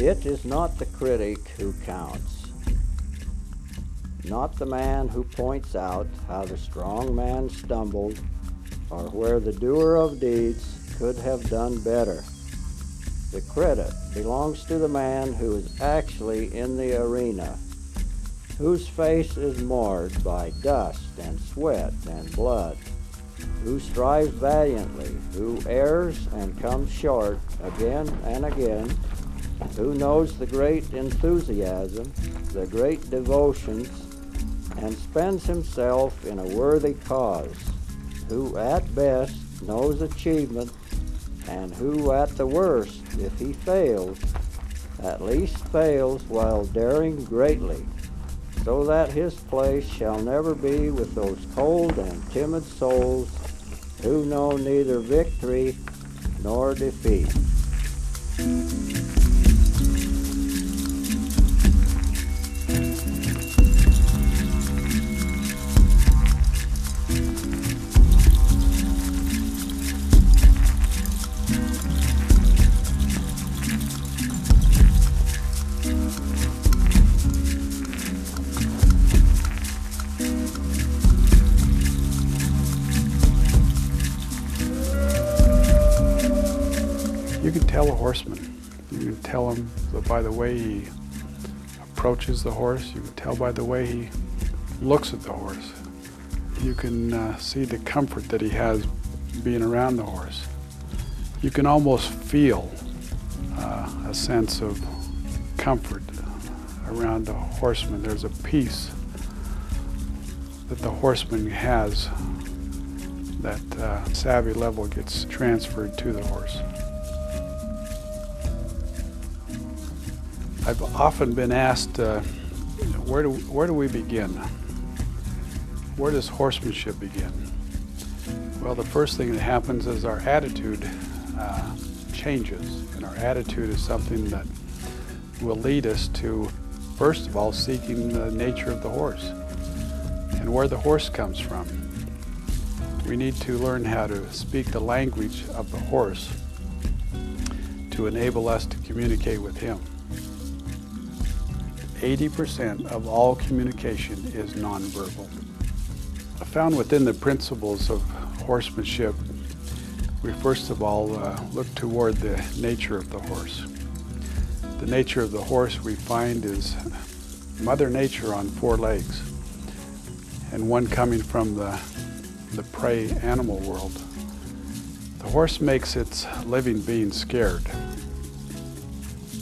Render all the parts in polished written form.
It is not the critic who counts, not the man who points out how the strong man stumbled or where the doer of deeds could have done better. The credit belongs to the man who is actually in the arena, whose face is marred by dust and sweat and blood, who strives valiantly, who errs and comes short again and again, who knows the great enthusiasm, the great devotions, and spends himself in a worthy cause, who at best knows achievement, and who at the worst, if he fails, at least fails while daring greatly, so that his place shall never be with those cold and timid souls who know neither victory nor defeat. You can tell a horseman. You can tell him by the way he approaches the horse. You can tell by the way he looks at the horse. You can see the comfort that he has being around the horse. You can almost feel a sense of comfort around the horseman. There's a peace that the horseman has that savvy level gets transferred to the horse. I've often been asked, where do we begin? Where does horsemanship begin? Well, the first thing that happens is our attitude changes, and our attitude is something that will lead us to, first of all, seeking the nature of the horse and where the horse comes from. We need to learn how to speak the language of the horse to enable us to communicate with him. 80% of all communication is nonverbal. Found within the principles of horsemanship, we first of all look toward the nature of the horse. The nature of the horse we find is Mother Nature on 4 legs, and one coming from the prey animal world. The horse makes its living being scared.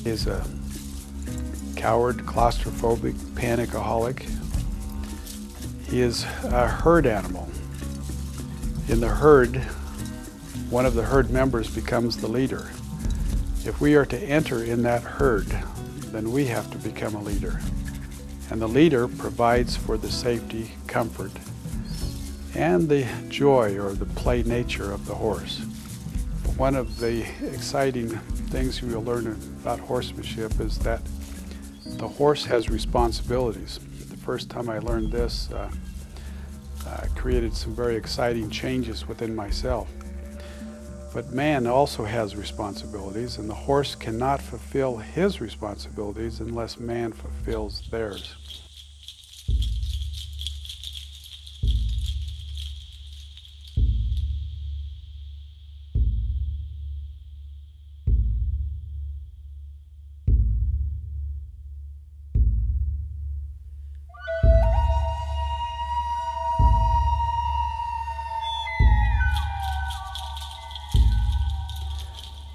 He is a coward, claustrophobic, panicaholic. He is a herd animal. In the herd, one of the herd members becomes the leader. If we are to enter in that herd, then we have to become a leader. And the leader provides for the safety, comfort, and the joy or the play nature of the horse. One of the exciting things we will learn about horsemanship is that the horse has responsibilities. The first time I learned this, created some very exciting changes within myself. But man also has responsibilities, and the horse cannot fulfill his responsibilities unless man fulfills theirs.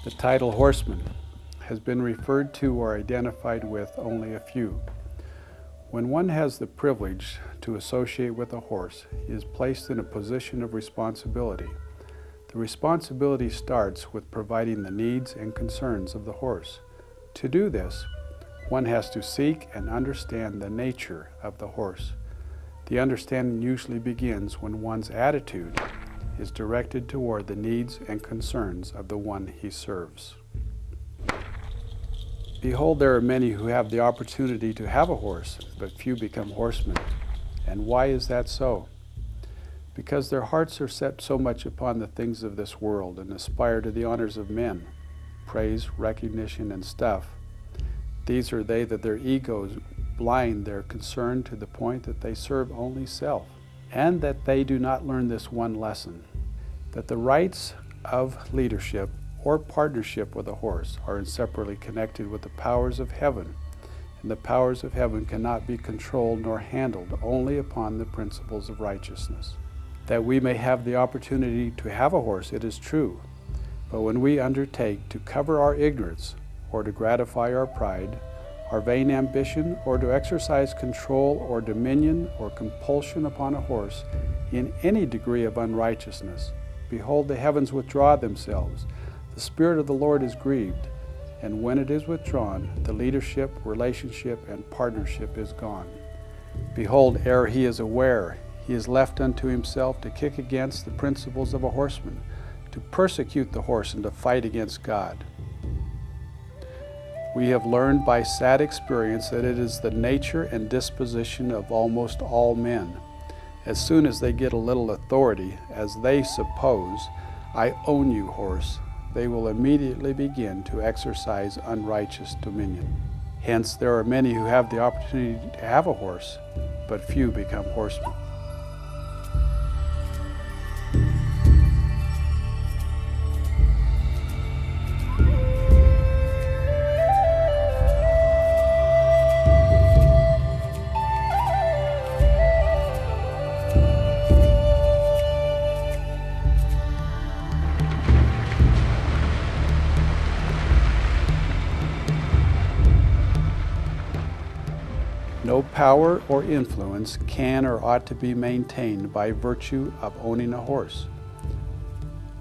The title horseman has been referred to or identified with only a few. When one has the privilege to associate with a horse, he is placed in a position of responsibility. The responsibility starts with providing the needs and concerns of the horse. To do this, one has to seek and understand the nature of the horse. The understanding usually begins when one's attitude is directed toward the needs and concerns of the one he serves. Behold, there are many who have the opportunity to have a horse, but few become horsemen. And why is that so? Because their hearts are set so much upon the things of this world and aspire to the honors of men, praise, recognition, and stuff, These are they that their egos blind their concern to the point that they serve only self, and that they do not learn this one lesson, that the rights of leadership or partnership with a horse are inseparably connected with the powers of heaven, and the powers of heaven cannot be controlled nor handled only upon the principles of righteousness. That we may have the opportunity to have a horse, it is true, but when we undertake to cover our ignorance, or to gratify our pride, our vain ambition, or to exercise control or dominion or compulsion upon a horse in any degree of unrighteousness, behold, the heavens withdraw themselves. The Spirit of the Lord is grieved, and when it is withdrawn, the leadership, relationship, and partnership is gone. Behold, ere he is aware, he is left unto himself to kick against the principles of a horseman, to persecute the horse, and to fight against God. We have learned by sad experience that it is the nature and disposition of almost all men. As soon as they get a little authority, as they suppose, I own you, horse, they will immediately begin to exercise unrighteous dominion. Hence, there are many who have the opportunity to have a horse, but few become horsemen. No power or influence can or ought to be maintained by virtue of owning a horse.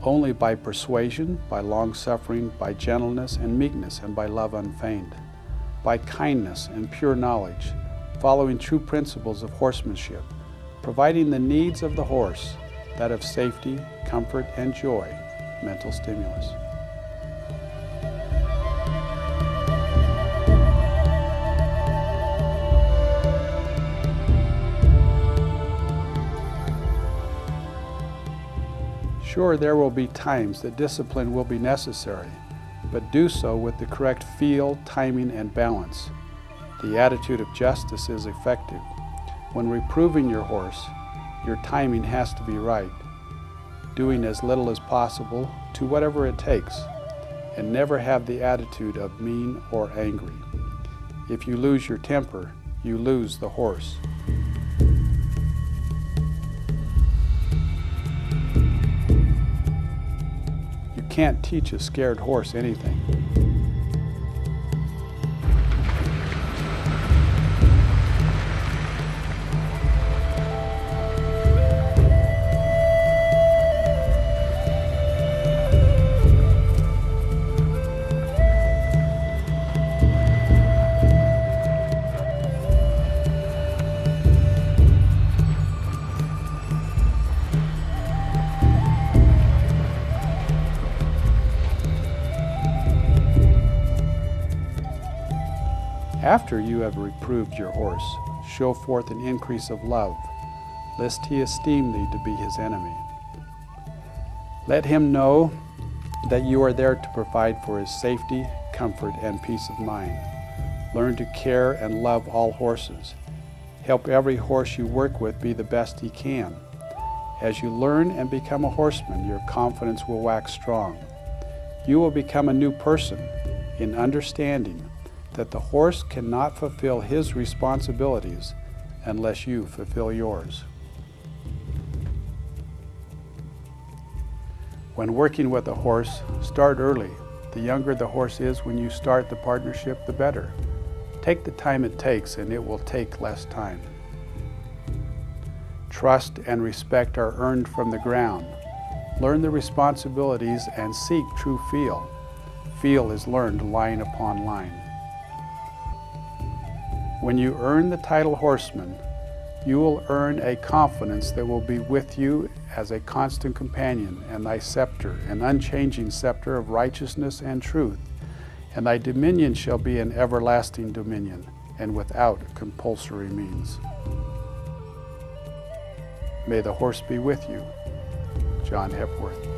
Only by persuasion, by long-suffering, by gentleness and meekness, and by love unfeigned, by kindness and pure knowledge, following true principles of horsemanship, providing the needs of the horse, that of safety, comfort, and joy, mental stimulus. Sure, there will be times that discipline will be necessary, but do so with the correct feel, timing, and balance. The attitude of justice is effective. When reproving your horse, your timing has to be right, doing as little as possible to whatever it takes, and never have the attitude of mean or angry. If you lose your temper, you lose the horse. You can't teach a scared horse anything. After you have reproved your horse, show forth an increase of love, lest he esteem thee to be his enemy. Let him know that you are there to provide for his safety, comfort, and peace of mind. Learn to care and love all horses. Help every horse you work with be the best he can. As you learn and become a horseman, your confidence will wax strong. You will become a new person in understanding that the horse cannot fulfill his responsibilities unless you fulfill yours. When working with a horse, start early. The younger the horse is when you start the partnership, the better. Take the time it takes, and it will take less time. Trust and respect are earned from the ground. Learn the responsibilities and seek true feel. Feel is learned line upon line. When you earn the title horseman, you will earn a confidence that will be with you as a constant companion, and thy scepter, an unchanging scepter of righteousness and truth, and thy dominion shall be an everlasting dominion, and without compulsory means. May the horse be with you. John Hepworth.